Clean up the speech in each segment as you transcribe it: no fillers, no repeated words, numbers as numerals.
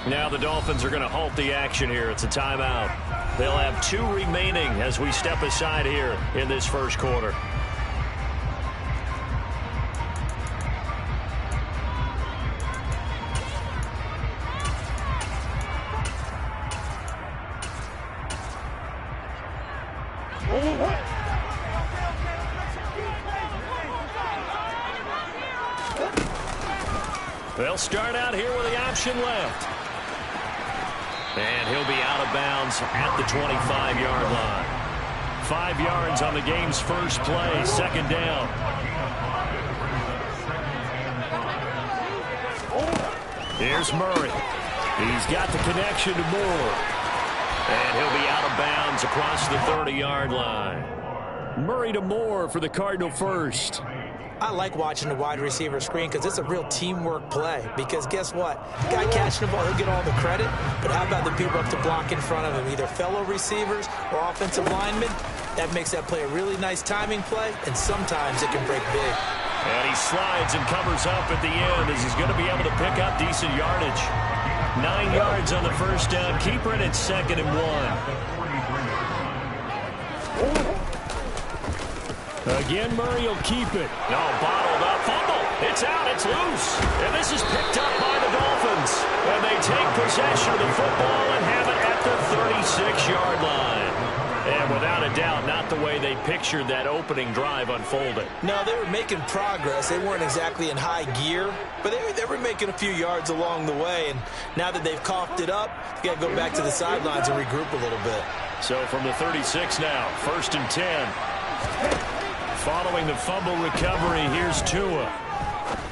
Now the Dolphins are going to halt the action here. It's a timeout. They'll have 2 remaining as we step aside here in this first quarter. They'll start out here with the option left. And he'll be out of bounds at the 25-yard line. 5 yards on the game's first play, second down. Here's Murray. He's got the connection to Moore. And he'll be out of bounds across the 30-yard line. Murray to Moore for the Cardinal first. I like watching the wide receiver screen because it's a real teamwork play. Because guess what? The guy catching the ball, he'll get all the credit. But how about the people up to block in front of him, either fellow receivers or offensive linemen? That makes that play a really nice timing play, and sometimes it can break big. And he slides and covers up at the end as he's going to be able to pick up decent yardage. 9 yards on the first down. Keeper it at 2nd and 1. Again, Murray will keep it. No, bottled up. Fumble. It's out. It's loose. And this is picked up by the Dolphins. And they take possession of the football and have it at the 36-yard line. And without a doubt, not the way they pictured that opening drive unfolded. No, they were making progress. They weren't exactly in high gear, but they were making a few yards along the way. And now that they've coughed it up, you got to go back to the sidelines and regroup a little bit. So from the 36 now, 1st and 10. Following the fumble recovery, here's Tua.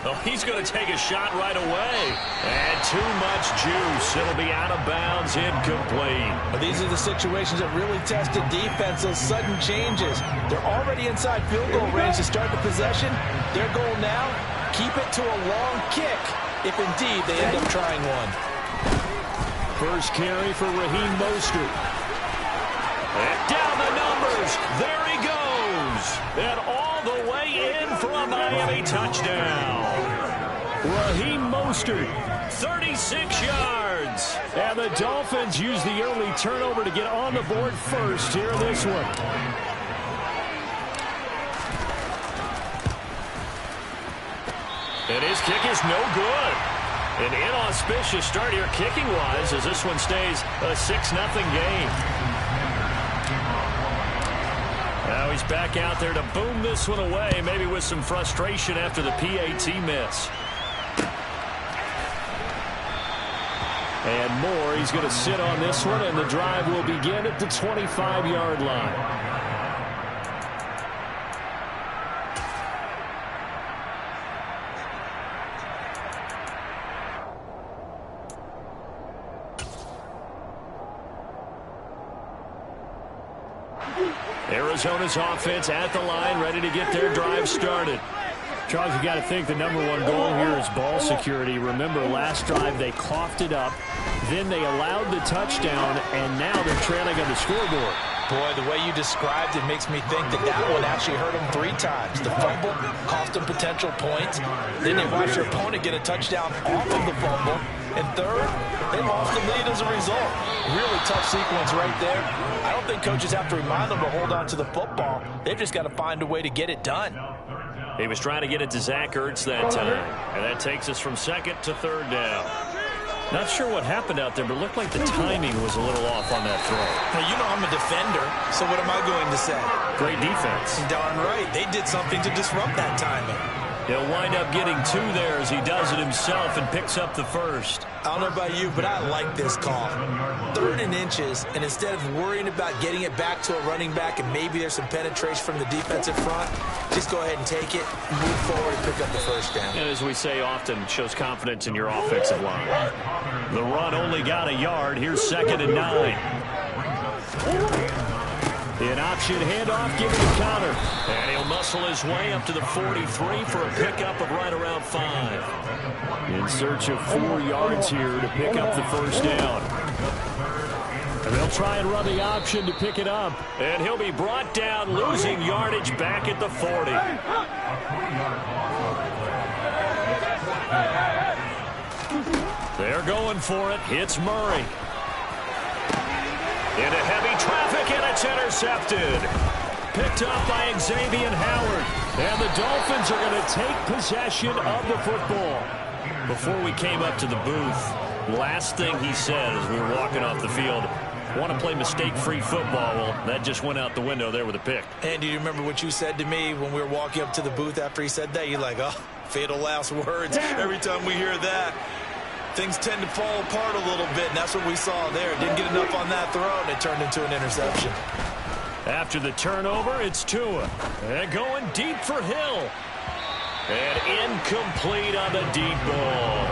Oh, he's going to take a shot right away. And too much juice. It'll be out of bounds, incomplete. Well, these are the situations that really test the defense, those sudden changes. They're already inside field goal range to start the possession. Their goal now, keep it to a long kick, if indeed they end up trying one. First carry for Raheem Mostert. And down the numbers. There he goes. And all the way in for a Miami touchdown. Raheem Mostert, 36 yards. And the Dolphins use the early turnover to get on the board first here in this one. And his kick is no good. An inauspicious start here kicking-wise as this one stays a 6-0 game. Now he's back out there to boom this one away, maybe with some frustration after the PAT miss. And Moore, he's going to sit on this one, and the drive will begin at the 25-yard line. Arizona's offense at the line, ready to get their drive started. Charles, you got to think the number one goal here is ball security. Remember, last drive they coughed it up, then they allowed the touchdown, and now they're trailing on the scoreboard. Boy, the way you described it makes me think that that one actually hurt them 3 times. The fumble cost them potential points. Then they watched their opponent get a touchdown off of the fumble. And third, they lost the lead as a result. Really tough sequence right there. I don't think coaches have to remind them to hold on to the football. They've just got to find a way to get it done. He was trying to get it to Zach Ertz that time. And that takes us from 2nd to 3rd down. Not sure what happened out there, but it looked like the timing was a little off on that throw. Now, you know I'm a defender, so what am I going to say? Great defense. Darn right. They did something to disrupt that timing. He'll wind up getting 2 there as he does it himself and picks up the first. I don't know about you, but I like this call. 3rd and inches, and instead of worrying about getting it back to a running back and maybe there's some penetration from the defensive front, just go ahead and take it, move forward, and pick up the first down. And as we say often, it shows confidence in your offensive line. The run only got a yard. Here's 2nd and 9. An option handoff, give it to Connor. And he'll muscle his way up to the 43 for a pickup of right around 5. In search of 4 yards here to pick up the first down. And they'll try and run the option to pick it up. And he'll be brought down, losing yardage back at the 40. They're going Going for it. It's Murray. Into heavy traffic, and it's intercepted. Picked up by Xavier Howard. And the Dolphins are going to take possession of the football. Before we came up to the booth, last thing he said as we were walking off the field, want to play mistake-free football. Well, that just went out the window there with a pick. And do you remember what you said to me when we were walking up to the booth after he said that? You're like, oh, fatal last words. Every time we hear that, things tend to fall apart a little bit, and that's what we saw there. Didn't get enough on that throw, and it turned into an interception. After the turnover, it's Tua. And going deep for Hill. And incomplete on the deep ball.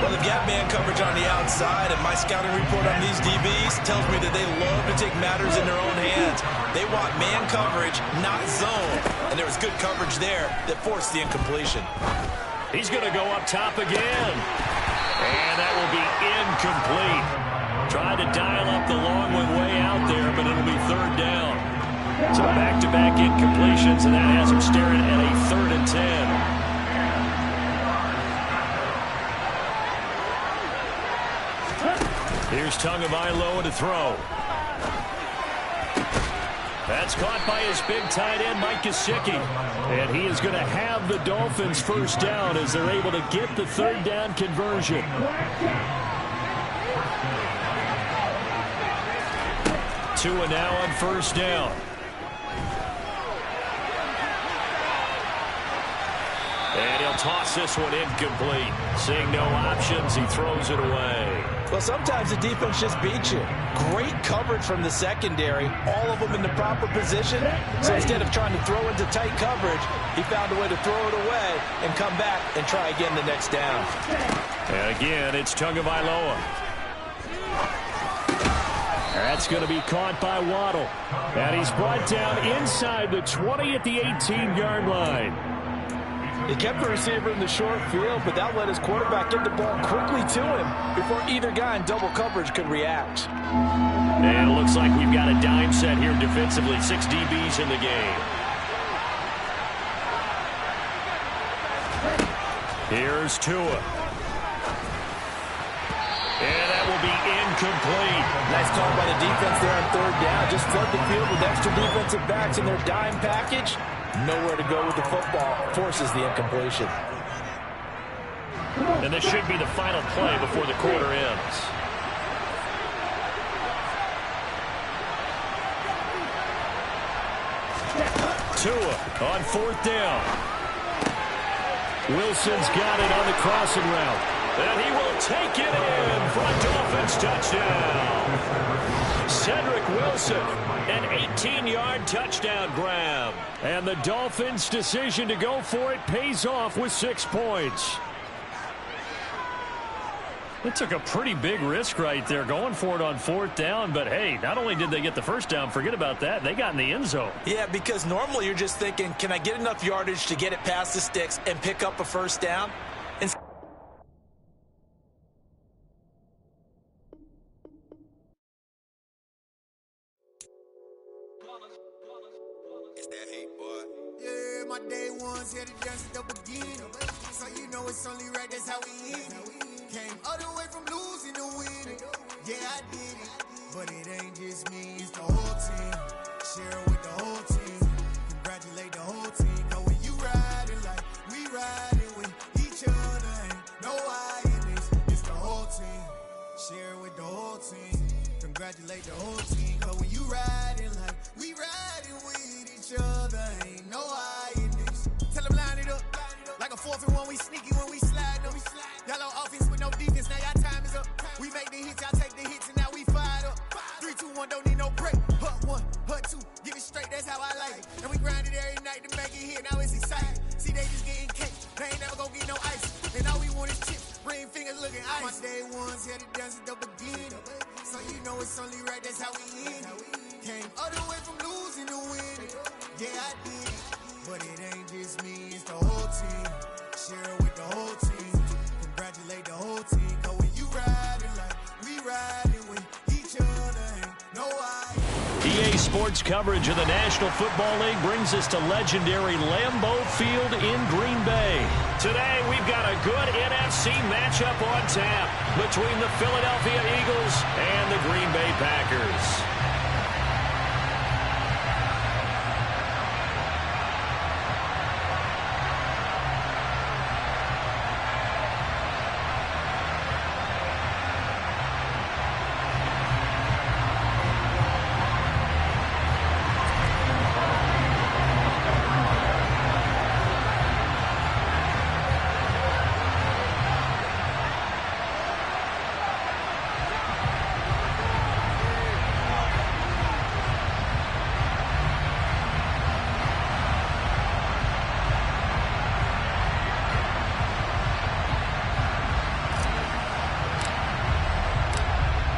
Well, the gap man coverage on the outside, and my scouting report on these DBs tells me that they love to take matters in their own hands. They want man coverage, not zone. And there was good coverage there that forced the incompletion. He's going to go up top again. And that will be incomplete. Tried to dial up the long one way out there, but it'll be third down. So back-to-back incompletions, and that has him staring at a 3rd and 10. Here's Tagovailoa to throw. That's caught by his big tight end, Mike Gesicki. And he is going to have the Dolphins first down as they're able to get the 3rd down conversion. Tua now on first down. And he'll toss this one incomplete. Seeing no options, he throws it away. Well, sometimes the defense just beats you. Great coverage from the secondary, all of them in the proper position. So instead of trying to throw into tight coverage, he found a way to throw it away and come back and try again the next down. And again, it's Tagovailoa. That's going to be caught by Waddle. And he's brought down inside the 20 at the 18-yard line. He kept the receiver in the short field, but that let his quarterback get the ball quickly to him before either guy in double coverage could react. And it looks like we've got a dime set here defensively. 6 DBs in the game. Here's Tua. And that will be incomplete. Nice call by the defense there on 3rd down. Just flood the field with extra defensive backs in their dime package. Nowhere to go with the football. Forces the incompletion. And this should be the final play before the quarter ends. Tua on 4th down. Wilson's got it on the crossing route. And he will take it in for a Dolphins touchdown. Cedric Wilson, an 18-yard touchdown grab. And the Dolphins' decision to go for it pays off with 6 points. It took a pretty big risk right there going for it on 4th down. But, hey, not only did they get the first down, forget about that, they got in the end zone. Yeah, because normally you're just thinking, can I get enough yardage to get it past the sticks and pick up a first down? And it's that hate, boy. Yeah, my day ones here to dance at the beginning. So you know it's only right, that's how we eat it. Came all the way from losing to winning. Yeah, I did it. But it ain't just me, it's the whole team. Share it with the whole team. Congratulate the whole team. Cause when you riding like we riding with each other, ain't no I in this. It's the whole team. Share it with the whole team. Congratulate the whole team. Cause when you riding like we riding with each other, ain't no I in this. Tell them line it up. Like a 4th and 1, we sneaky when we slide them. Y'all on offense with no defense, now y'all time is up. We make the hits, y'all take the hits, and now we fired up. 3, 2, 1, don't need no break. Hut 1, hut 2, give it straight, that's how I like it. And we grind it every night to make it hit, now it's exciting. See, they just getting cake, they ain't never gonna get no ice. And all we want is chips, ring fingers looking ice. My day ones here to dance at the beginning. So you know it's only right, that's how we end it. Came all the way from losing to winning. Yeah, I did it. But it ain't just me, it's the whole team. Share it with the whole team. Congratulate the whole team. Cause when you riding like we riding with each other, ain't no I. EA sports coverage of the National Football League brings us to legendary Lambeau Field in Green Bay. Today, we've got a good NFC matchup on tap between the Philadelphia Eagles and the Green Bay Packers.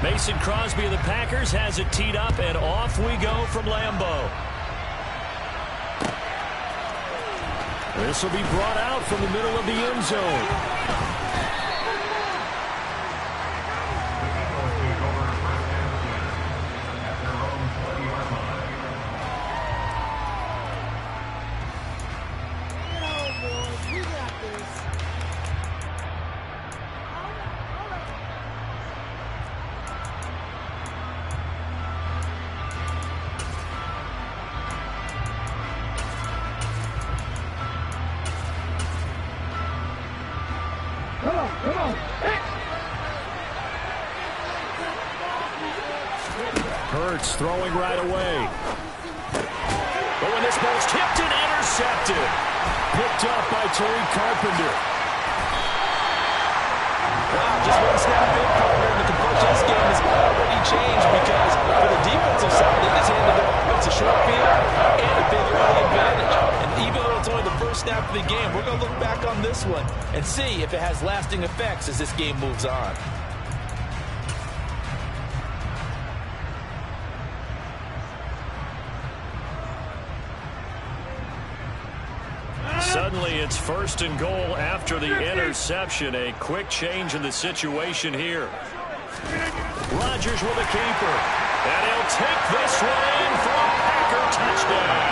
Mason Crosby of the Packers has it teed up, and off we go from Lambeau. This will be brought out from the middle of the end zone. Hurts throwing right away. Oh, and this ball's tipped and intercepted. Picked up by Tariq Carpenter. Wow, just one snap in, partner, and the completion of this game has already changed because for the defensive side, they just handed their offense a short field and a big early advantage. And even though it's only the first snap of the game, we're going to look back on this one and see if it has lasting effects as this game moves on. Suddenly, it's 1st and goal after the interception. A quick change in the situation here. Rodgers with a keeper. And he'll take this one in for a Packer touchdown.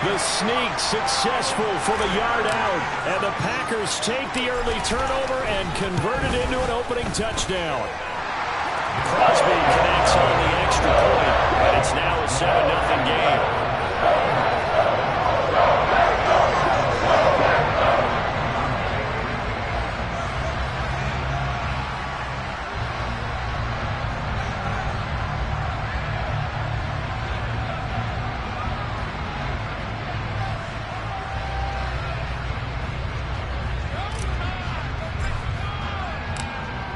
The sneak successful from a yard out. And the Packers take the early turnover and convert it into an opening touchdown. Crosby connects on the extra point. And it's now a 7-0 game.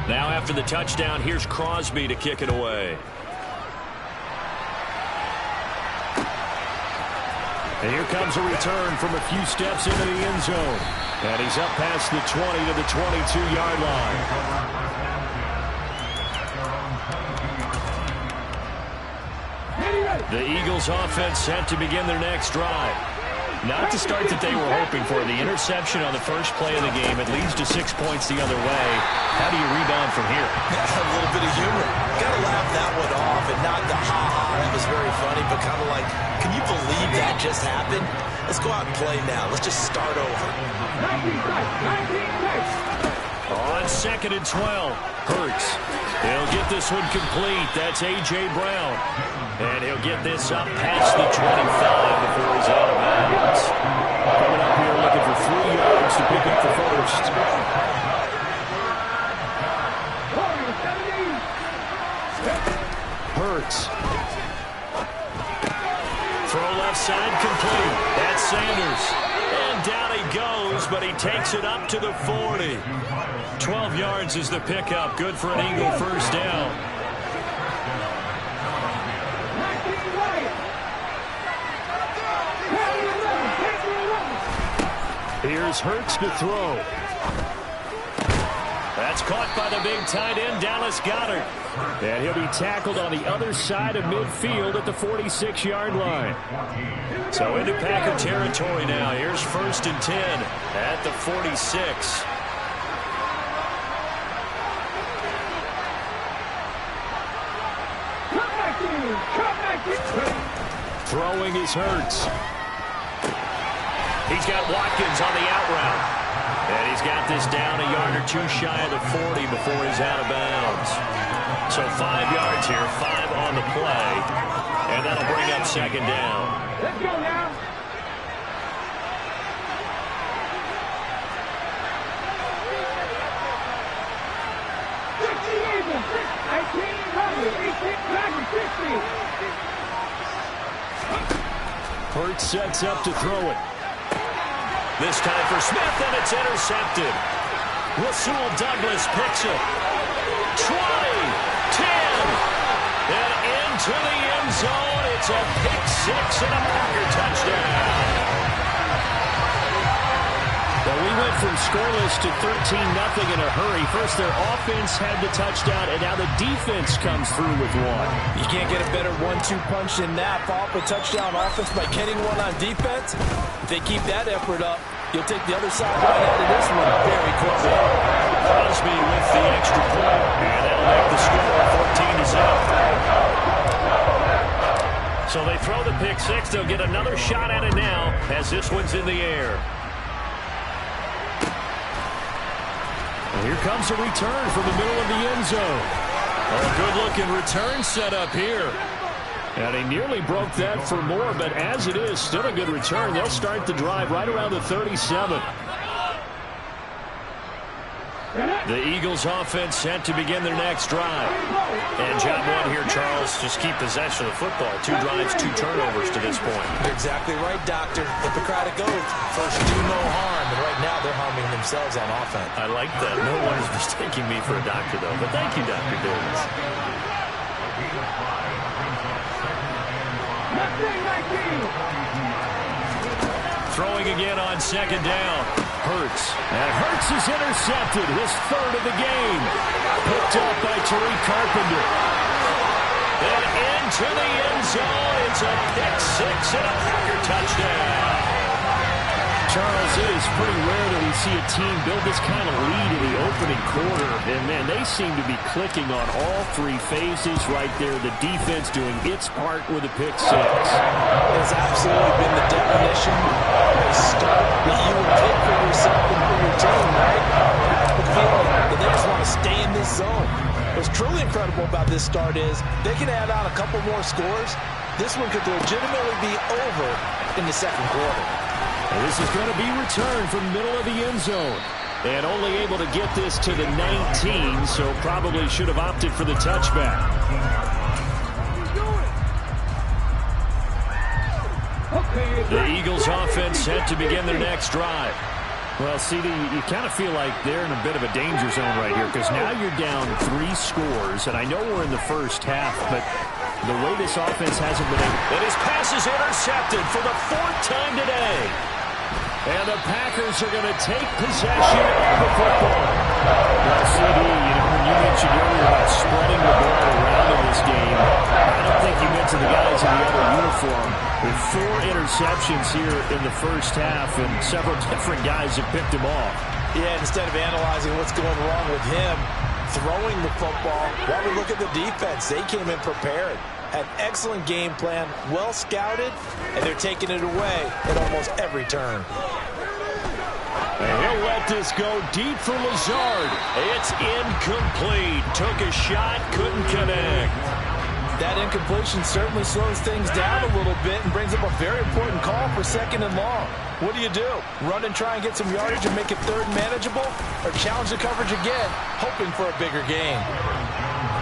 Now after the touchdown, here's Crosby to kick it away. And here comes a return from a few steps into the end zone. And he's up past the 20 to the 22-yard line. The Eagles offense set to begin their next drive. Not the start that they were hoping for. The interception on the first play of the game. It leads to 6 points the other way. How do you rebound from here? A little bit of humor. Got to laugh that one off and not the ha-ha. That was very funny, but kind of like, can you believe that just happened? Let's go out and play now. Let's just start over. On 2nd and 12, Hurts. He'll get this one complete. That's A.J. Brown. And he'll get this up past the 25 before he's out of bounds. Coming up here looking for 3 yards to pick up the first. Hurts. Throw left side complete. That's Sanders. And down he goes, but he takes it up to the 40. 12 yards is the pickup. Good for an Eagle first down. Here's Hurts to throw. That's caught by the big tight end, Dallas Goedert. And he'll be tackled on the other side of midfield at the 46-yard line. So into Packer territory now. Here's 1st and 10 at the 46. Throwing is Hurts. He's got Watkins on the out route. And he's got this down a yard or two shy of the 40 before he's out of bounds. So 5 yards here, 5 on the play. And that'll bring up second down. Let's go now. Hurts sets up to throw it. This time for Smith, and it's intercepted. Rasul Douglas picks it. 20, 10, and into the end zone. It's a pick six and a Packer touchdown. Well, we went from scoreless to 13-0 in a hurry. First, their offense had the touchdown, and now the defense comes through with one. You can't get a better 1-2 punch than that. Follow up a touchdown offense by getting one on defense. If they keep that effort up, you'll take the other side right out of this one very quickly. Crosby with the extra point, and that'll make the score 14-0. So they throw the pick six. They'll get another shot at it now as this one's in the air. And here comes a return from the middle of the end zone. Oh, a good-looking return set up here. And he nearly broke that for more, but as it is, still a good return. They'll start the drive right around the 37. The Eagles offense set to begin their next drive. And job one here, Charles, just keep possession of the football. 2 drives, 2 turnovers to this point. You're exactly right, Doctor. Hippocratic oath. First, do no harm. And right now, they're harming themselves on offense. I like that. No one is mistaking me for a doctor, though. But thank you, Dr. Davis. Throwing again on second down. Hurts. And Hurts is intercepted. His 3rd of the game. Picked up by Tariq Carpenter. And into the end zone. It's a pick six and a Packer touchdown. Charles, it is pretty rare that we see a team build this kind of lead in the opening quarter. And, man, they seem to be clicking on all 3 phases right there. The defense doing its part with a pick six. It has absolutely been the definition of a start that you would pick for yourself and for your team, right? The feeling that they just want to stay in this zone. What's truly incredible about this start is they can add on a couple more scores. This one could legitimately be over in the second quarter. And this is going to be returned from the middle of the end zone. And only able to get this to the 19, so probably should have opted for the touchback. The Eagles offense set to begin their next drive. Well, CD, you kind of feel like they're in a bit of a danger zone right here because now you're down 3 scores, and I know we're in the first half, but the way this offense hasn't been able... And his pass is intercepted for the 4th time today. And the Packers are going to take possession of the football. Well, CD, when you mentioned earlier about spreading the ball around in this game, I don't think you mentioned the guys in the other uniform. With 4 interceptions here in the first half, and several different guys have picked him off. Yeah, instead of analyzing what's going wrong with him, throwing the football, while we look at the defense, they came in prepared. Had excellent game plan, well scouted, and they're taking it away at almost every turn. And he'll let this go deep for Lazard. It's incomplete. Took a shot, couldn't connect. That incompletion certainly slows things down a little bit and brings up a very important call for 2nd and long. What do? Run and try and get some yardage and make it 3rd manageable? Or challenge the coverage again, hoping for a bigger gain?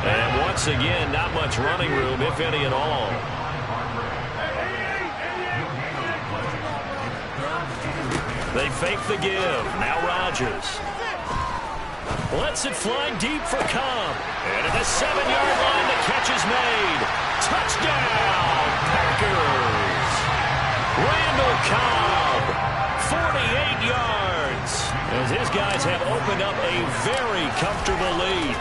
And once again, not much running room, if any at all. They fake the give. Now Rodgers. Lets it fly deep for Cobb. And at the 7-yard line, the catch is made. Touchdown, Packers. Randall Cobb, 48 yards. As his guys have opened up a very comfortable lead.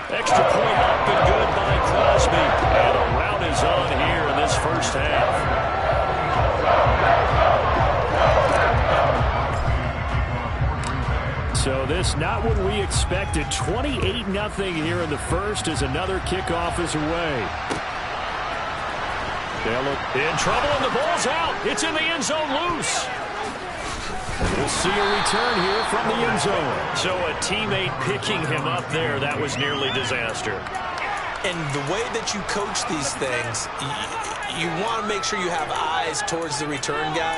Extra point up and good by Crosby. And a rout is on here in this first half. So this not what we expected. 28-0 here in the first as another kickoff is away. They'll look in trouble and the ball's out. It's in the end zone loose. We'll see a return here from the end zone. So a teammate picking him up there, that was nearly disaster. And the way that you coach these things, you want to make sure you have eyes towards the return guy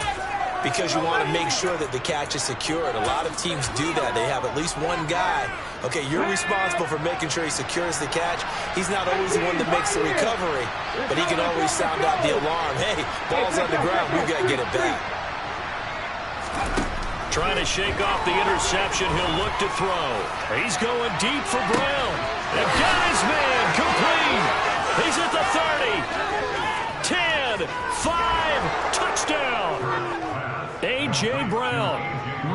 because you want to make sure that the catch is secured. A lot of teams do that. They have at least one guy. Okay, you're responsible for making sure he secures the catch. He's not always the one that makes the recovery, but he can always sound out the alarm. Hey, ball's on the ground. We've got to get it back. Trying to shake off the interception. He'll look to throw. He's going deep for Brown. And got his man complete. He's at the 30. 10, 5, touchdown. A.J. Brown,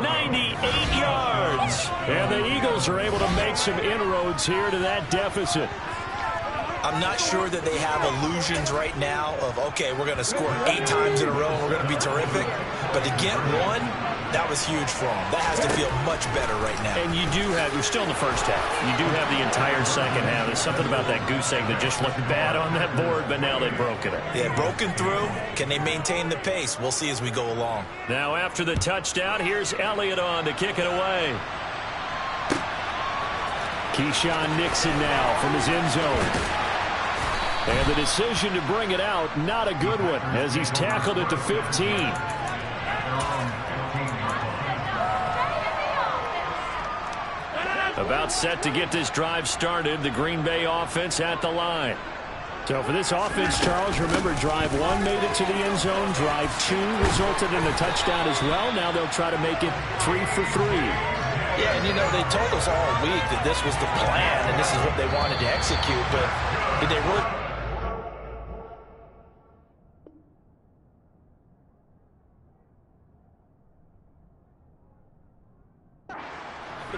98 yards. And the Eagles are able to make some inroads here to that deficit. I'm not sure that they have illusions right now of, okay, we're going to score 8 times in a row and we're going to be terrific. But to get one, that was huge for them. That has to feel much better right now. And you do have, you're still in the first half. You do have the entire second half. There's something about that goose egg that just looked bad on that board, but now they've broken it. Yeah, broken through. Can they maintain the pace? We'll see as we go along. Now after the touchdown, here's Elliott on to kick it away. Keyshawn Nixon now from his end zone. And the decision to bring it out, not a good one, as he's tackled at the 15. About set to get this drive started, the Green Bay offense at the line. So for this offense, Charles, remember, drive 1 made it to the end zone. Drive 2 resulted in a touchdown as well. Now they'll try to make it 3 for 3. Yeah, and, you know, they told us all week that this was the plan and this is what they wanted to execute, but did they really...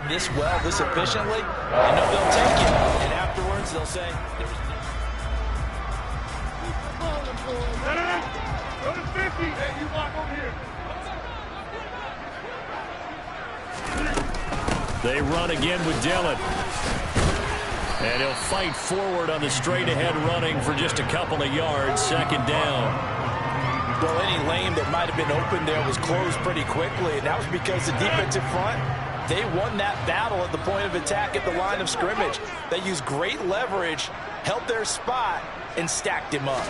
this well, this efficiently, I know they'll take it. And afterwards, they'll say... Go to 50. Hey, you walk over here. They run again with Dillon. And he'll fight forward on the straight-ahead running for just a couple of yards. Second down. Well, any lane that might have been open there was closed pretty quickly, and that was because the defensive front, they won that battle at the point of attack at the line of scrimmage. They used great leverage, held their spot, and stacked him up.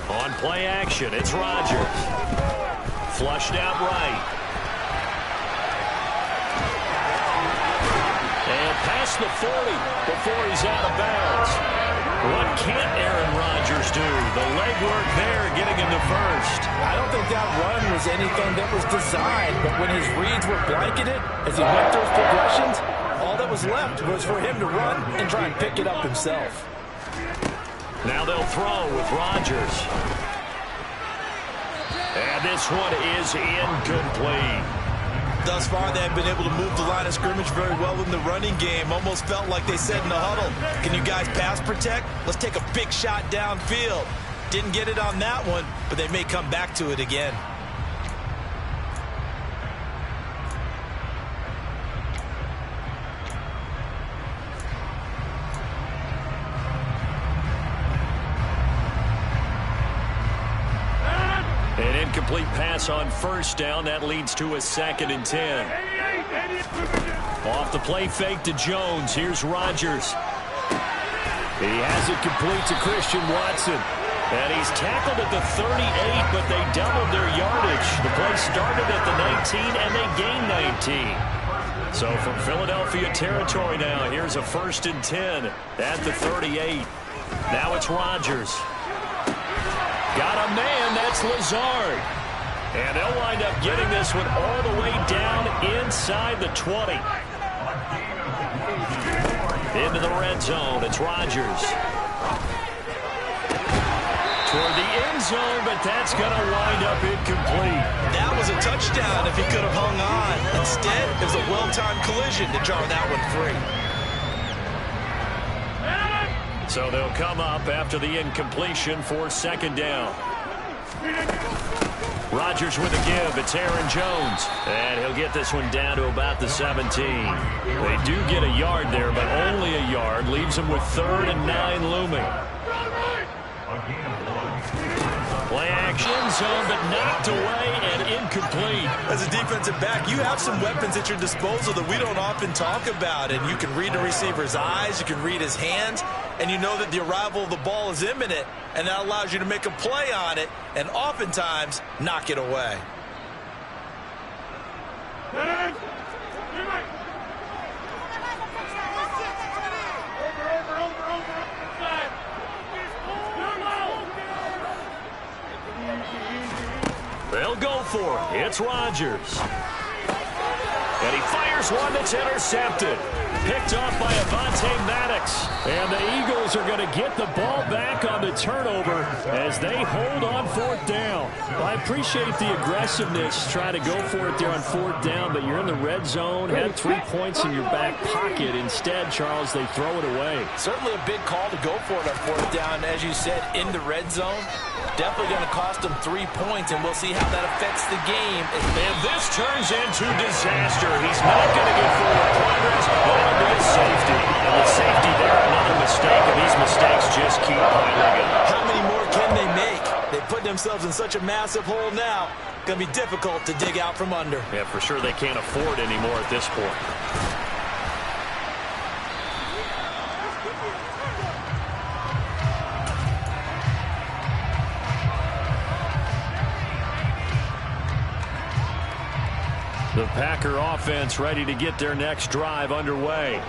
On play action, it's Rodgers. Flushed out right. And past the 40 before he's out of bounds. What can't Aaron Rodgers do? The legwork there getting him to first. I don't think that run was anything that was designed, but when his reads were blanketed, as he went through his progressions, all that was left was for him to run and try and pick it up himself. Now they'll throw with Rodgers. And this one is incomplete. Thus far, they have been able to move the line of scrimmage very well in the running game. Almost felt like they said in the huddle, can you guys pass protect? Let's take a big shot downfield. Didn't get it on that one, but they may come back to it again. An incomplete pass on first down. That leads to a 2nd and 10. Off the play fake to Jones. Here's Rodgers. He has it complete to Christian Watson. And he's tackled at the 38, but they doubled their yardage. The play started at the 19, and they gained 19. So from Philadelphia territory now, here's a 1st and 10 at the 38. Now it's Rodgers. Got a man, that's Lazard. And they'll wind up getting this one all the way down inside the 20. Into the red zone, it's Rodgers. Toward the end zone, but that's going to wind up incomplete. That was a touchdown if he could have hung on. Instead, it was a well-timed collision to jar that one free. So they'll come up after the incompletion for 2nd down. Rodgers with a give. It's Aaron Jones. And he'll get this one down to about the 17. They do get a yard there, but only a yard. Leaves them with 3rd and 9 looming. Play action zone, but knocked away and incomplete. As a defensive back, you have some weapons at your disposal that we don't often talk about. And you can read the receiver's eyes, you can read his hands, and you know that the arrival of the ball is imminent, and that allows you to make a play on it and oftentimes knock it away. They'll go for it. It's Rodgers. And he fires one that's intercepted. Picked off by Avonte Maddox. And the Eagles are going to get the ball back on the turnover as they hold on 4th down. Well, I appreciate the aggressiveness, try to go for it there on 4th down, but you're in the red zone, had 3 points in your back pocket. Instead, Charles, they throw it away. Certainly a big call to go for it on 4th down. As you said, in the red zone. Definitely going to cost them 3 points, and we'll see how that affects the game. And this turns into disaster. He's not going to get forward progress, but it'll be a safety. And with safety there, another mistake, and these mistakes just keep piling up. How many more can they make? They put themselves in such a massive hole now. Going to be difficult to dig out from under. Yeah, for sure they can't afford anymore at this point. The Packer offense ready to get their next drive underway.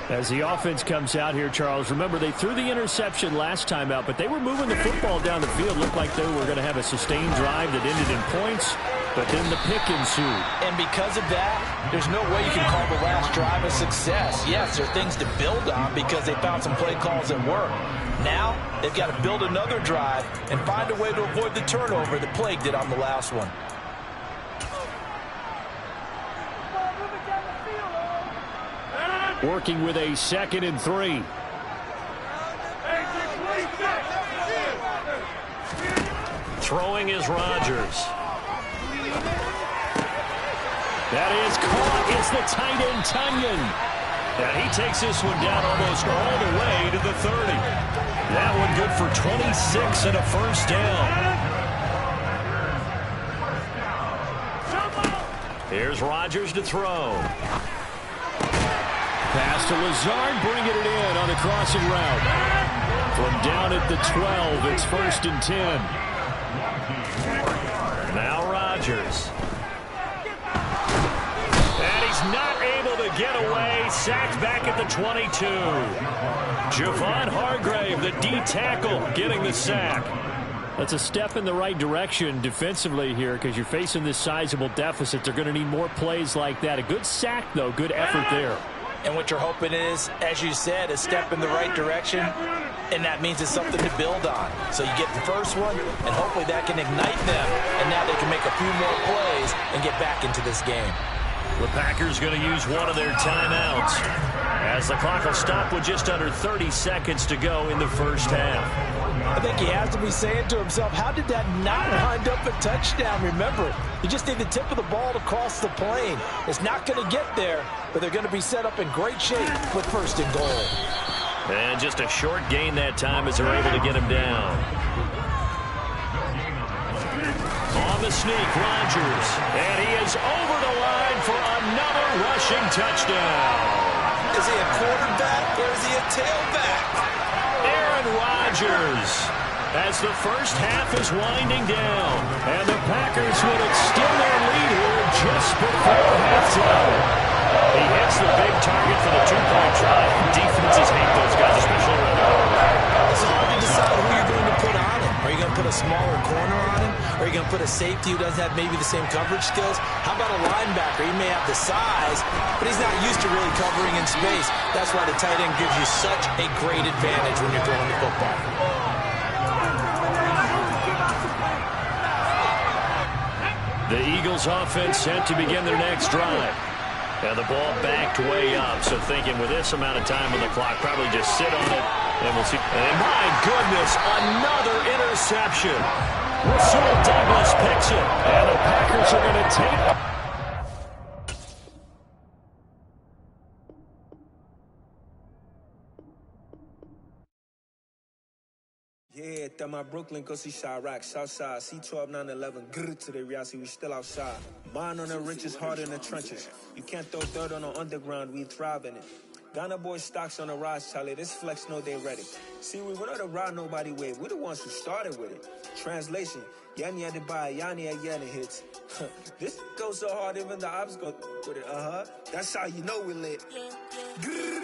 As the offense comes out here, Charles, remember they threw the interception last time out, but they were moving the football down the field. Looked like they were going to have a sustained drive that ended in points, but then the pick ensued. And because of that, there's no way you can call the last drive a success. Yes, there are things to build on because they found some play calls that work. Now, they've got to build another drive and find a way to avoid the turnover that plagued it on the last one. Working with a 2nd and 3. Throwing is Rodgers. That is caught. It's the tight end, Tunyon. And he takes this one down almost all the way to the 30. That one good for 26 and a 1st down. Here's Rodgers to throw. Pass to Lazard, bringing it in on the crossing route. From down at the 12, it's 1st and 10. Now Rodgers. And he's not able to get away. Sacked back at the 22. Javon Hargrave, the D tackle, getting the sack. That's a step in the right direction defensively here because you're facing this sizable deficit. They're going to need more plays like that. A good sack, though. Good effort there. And what you're hoping is, as you said, a step in the right direction, and that means it's something to build on. So you get the first one, and hopefully that can ignite them, and now they can make a few more plays and get back into this game. The Packers going to use one of their timeouts as the clock will stop with just under 30 seconds to go in the 1st half. I think he has to be saying to himself, how did that not wind up a touchdown? Remember, you just need the tip of the ball to cross the plane. It's not going to get there, but they're going to be set up in great shape with 1st and goal. And just a short gain that time as they're able to get him down. On the sneak, Rodgers. And he is over the line for another rushing touchdown. Is he a quarterback or is he a tailback? Aaron Rodgers, as the 1st half is winding down, and the Packers would extend their lead here just before halftime. He hits the big target for the 2-point try. Defenses hate those guys, especially around the quarterback. It's hard to decide who you're going to put on him. Are you going to put a smaller corner on him? Are you going to put a safety who doesn't have maybe the same coverage skills? How about a linebacker? He may have the size, but he's not used to really covering in space. That's why the tight end gives you such a great advantage when you're throwing the football. The Eagles offense set to begin their next drive. And the ball backed way up, so thinking with this amount of time on the clock, probably just sit on it, and we'll see. And my goodness, another interception. Rasul Douglas picks it. And the Packers are going to take... Yeah, that my Brooklyn, go see Chirac, Southside, C12, 911, grr to the reality, we still outside. Mine on the riches, hard in the trenches. You can't throw dirt on the underground, we thrive in it. Ghana boys stocks on the rise, Charlie, this flex know they ready. See, we don't ride nobody wave, we the ones who started with it. Translation, Yanni had to buy, Yanni had Yanni hits. This goes so hard, even the ops go with it, that's how you know we lit. Grr.